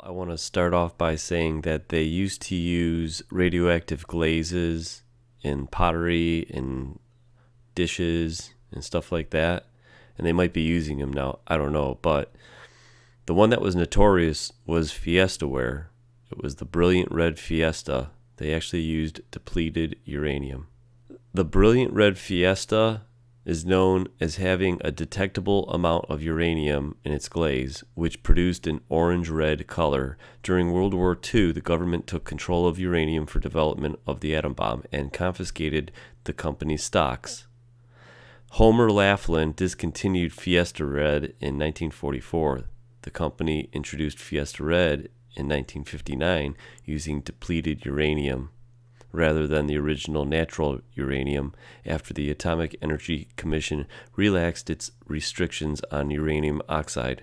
I want to start off by saying that they used to use radioactive glazes in pottery and dishes and stuff like that, and they might be using them now. I don't know, but the one that was notorious was Fiesta ware. It was the brilliant red Fiesta. They actually used depleted uranium. The brilliant red Fiesta is known as having a detectable amount of uranium in its glaze, which produced an orange-red color. During World War II, the government took control of uranium for development of the atom bomb and confiscated the company's stocks. Homer Laughlin discontinued Fiesta Red in 1944. The company introduced Fiesta Red in 1959 using depleted uranium rather than the original natural uranium after the Atomic Energy Commission relaxed its restrictions on uranium oxide.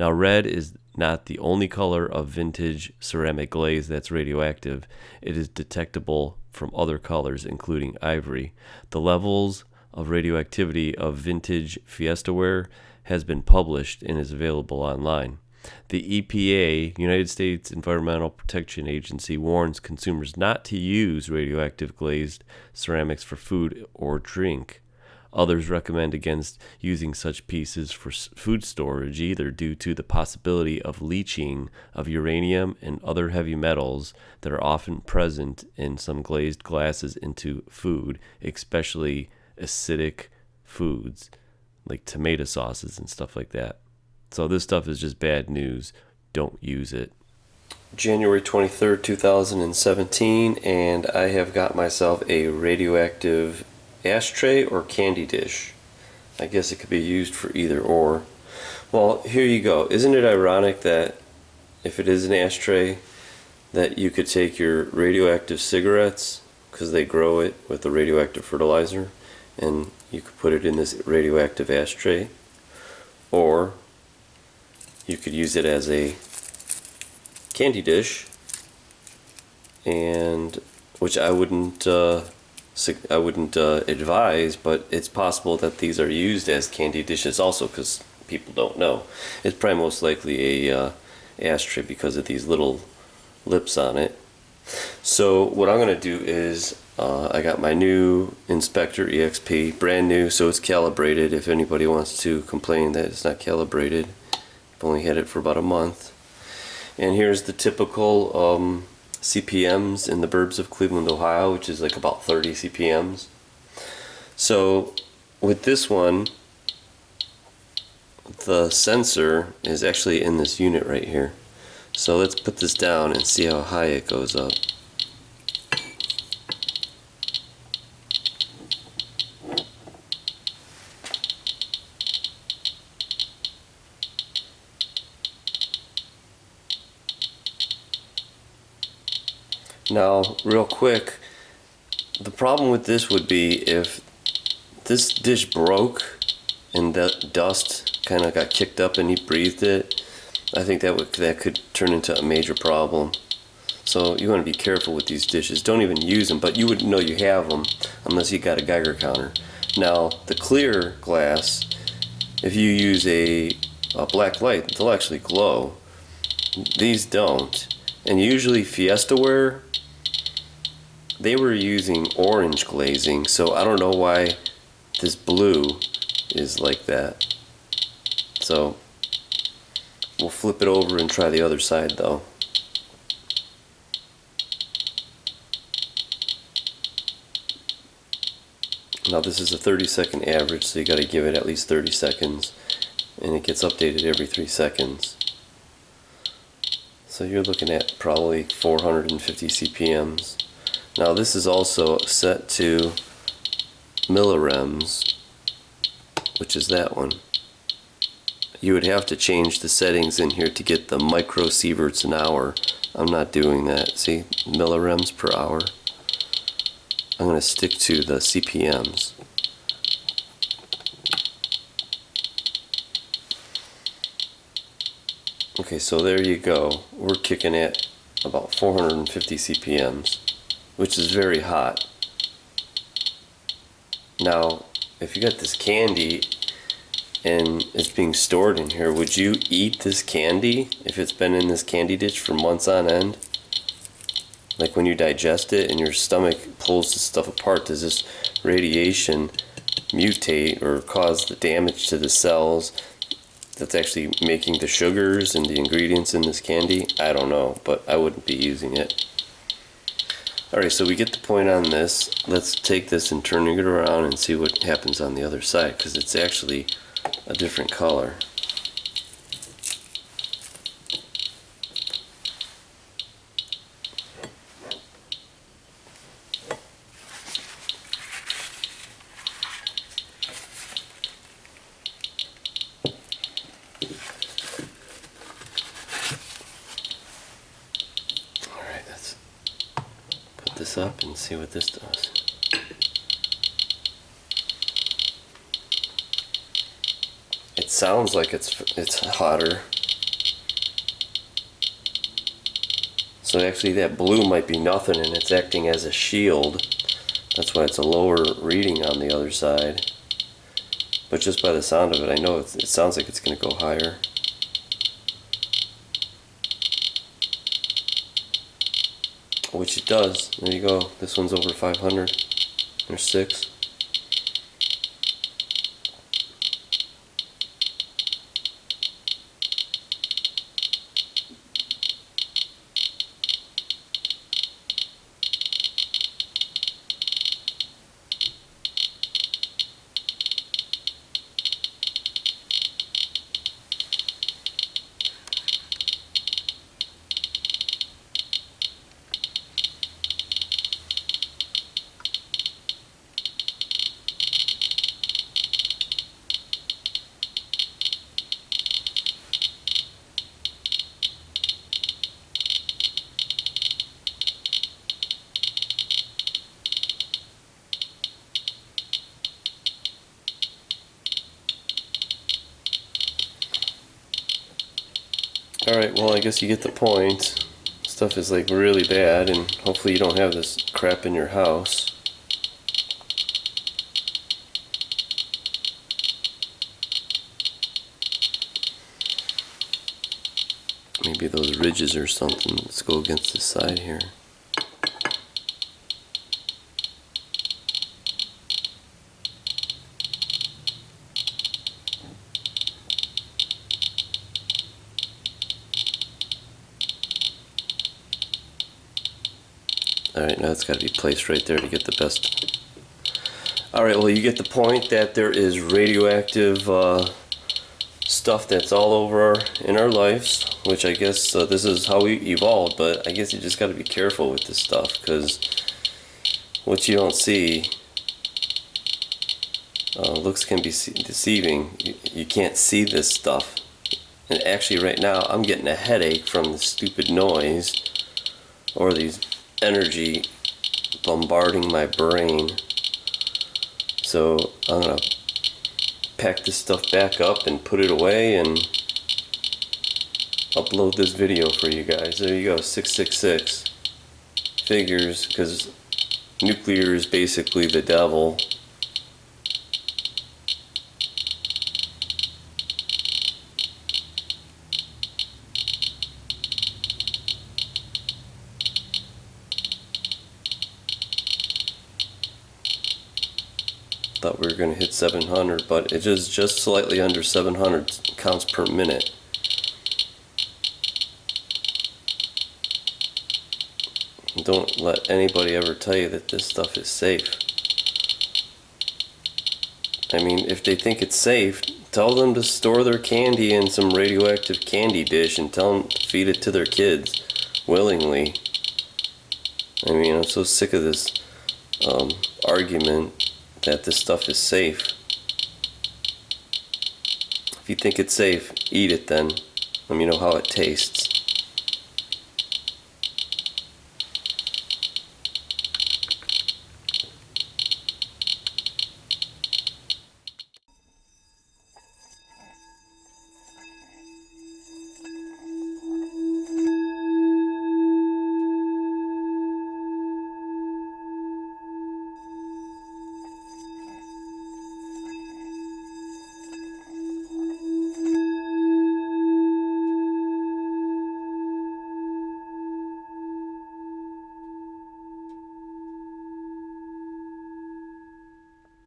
Now, red is not the only color of vintage ceramic glaze that's radioactive. It is detectable from other colors, including ivory. The levels of radioactivity of vintage Fiesta ware has been published and is available online. The EPA, United States Environmental Protection Agency, warns consumers not to use radioactive glazed ceramics for food or drink. Others recommend against using such pieces for food storage, either due to the possibility of leaching of uranium and other heavy metals that are often present in some glazed glasses into food, especially acidic foods like tomato sauces and stuff like that. So this stuff is just bad news. Don't use it. January 23rd, 2017, and I have got myself a radioactive ashtray or candy dish. I guess it could be used for either or. Well, here you go. Isn't it ironic that if it is an ashtray, that you could take your radioactive cigarettes, because they grow it with the radioactive fertilizer, and you could put it in this radioactive ashtray, or you could use it as a candy dish, and which I wouldn't advise, but it's possible that these are used as candy dishes also, because people don't know. It's probably most likely a ashtray because of these little lips on it. So what I'm going to do is I got my new Inspector EXP, brand new, so it's calibrated. If anybody wants to complain that it's not calibrated, I've only had it for about a month. And here's the typical CPMs in the burbs of Cleveland, Ohio, which is like about 30 CPMs. So with this one, the sensor is actually in this unit right here. So let's put this down and see how high it goes up. Now, real quick, the problem with this would be if this dish broke and that dust kind of got kicked up and he breathed it, I think that could turn into a major problem. So you want to be careful with these dishes. Don't even use them, but you wouldn't know you have them unless you got a Geiger counter. Now, the clear glass, if you use a black light, they'll actually glow. These don't. And usually Fiesta ware, they were using orange glazing, so I don't know why this blue is like that. So we'll flip it over and try the other side though. Now this is a 30-second average, so you got to give it at least 30 seconds, and it gets updated every 3 seconds. So you're looking at probably 450 CPMs. Now this is also set to millirems, which is that one. You would have to change the settings in here to get the microsieverts an hour. I'm not doing that. See, millirems per hour. I'm going to stick to the CPMs. Okay, so there you go. We're kicking at about 450 CPMs, which is very hot. Now, if you got this candy, and it's being stored in here, would you eat this candy if it's been in this candy dish for months on end? Like when you digest it and your stomach pulls this stuff apart, does this radiation mutate or cause the damage to the cells that's actually making the sugars and the ingredients in this candy? I don't know, but I wouldn't be using it. Alright, so we get the point on this. Let's take this and turn it around and see what happens on the other side, because it's actually a different color. Alright, let's put this up and see what this does. It sounds like it's hotter. So actually that blue might be nothing and it's acting as a shield. That's why it's a lower reading on the other side. But just by the sound of it, I know it sounds like it's going to go higher. Which it does. There you go. This one's over 500. There's 6. Alright, well I guess you get the point. Stuff is like really bad, and hopefully you don't have this crap in your house. Maybe those ridges or something. Let's go against the side here. Alright, now it's got to be placed right there to get the best. Alright, well you get the point that there is radioactive stuff that's all over in our lives, which I guess this is how we evolved, but I guess you just got to be careful with this stuff, because what you don't see, looks can be deceiving. You can't see this stuff. And actually right now I'm getting a headache from the stupid noise, or these energy bombarding my brain. So I'm gonna pack this stuff back up and put it away and upload this video for you guys. There you go, 666 figures, because nuclear is basically the devil. Thought we were going to hit 700, but it is just slightly under 700 counts per minute. Don't let anybody ever tell you that this stuff is safe. I mean, if they think it's safe, tell them to store their candy in some radioactive candy dish and tell them to feed it to their kids willingly. I mean, I'm so sick of this argument that this stuff is safe. If you think it's safe, eat it then. Let me know how it tastes.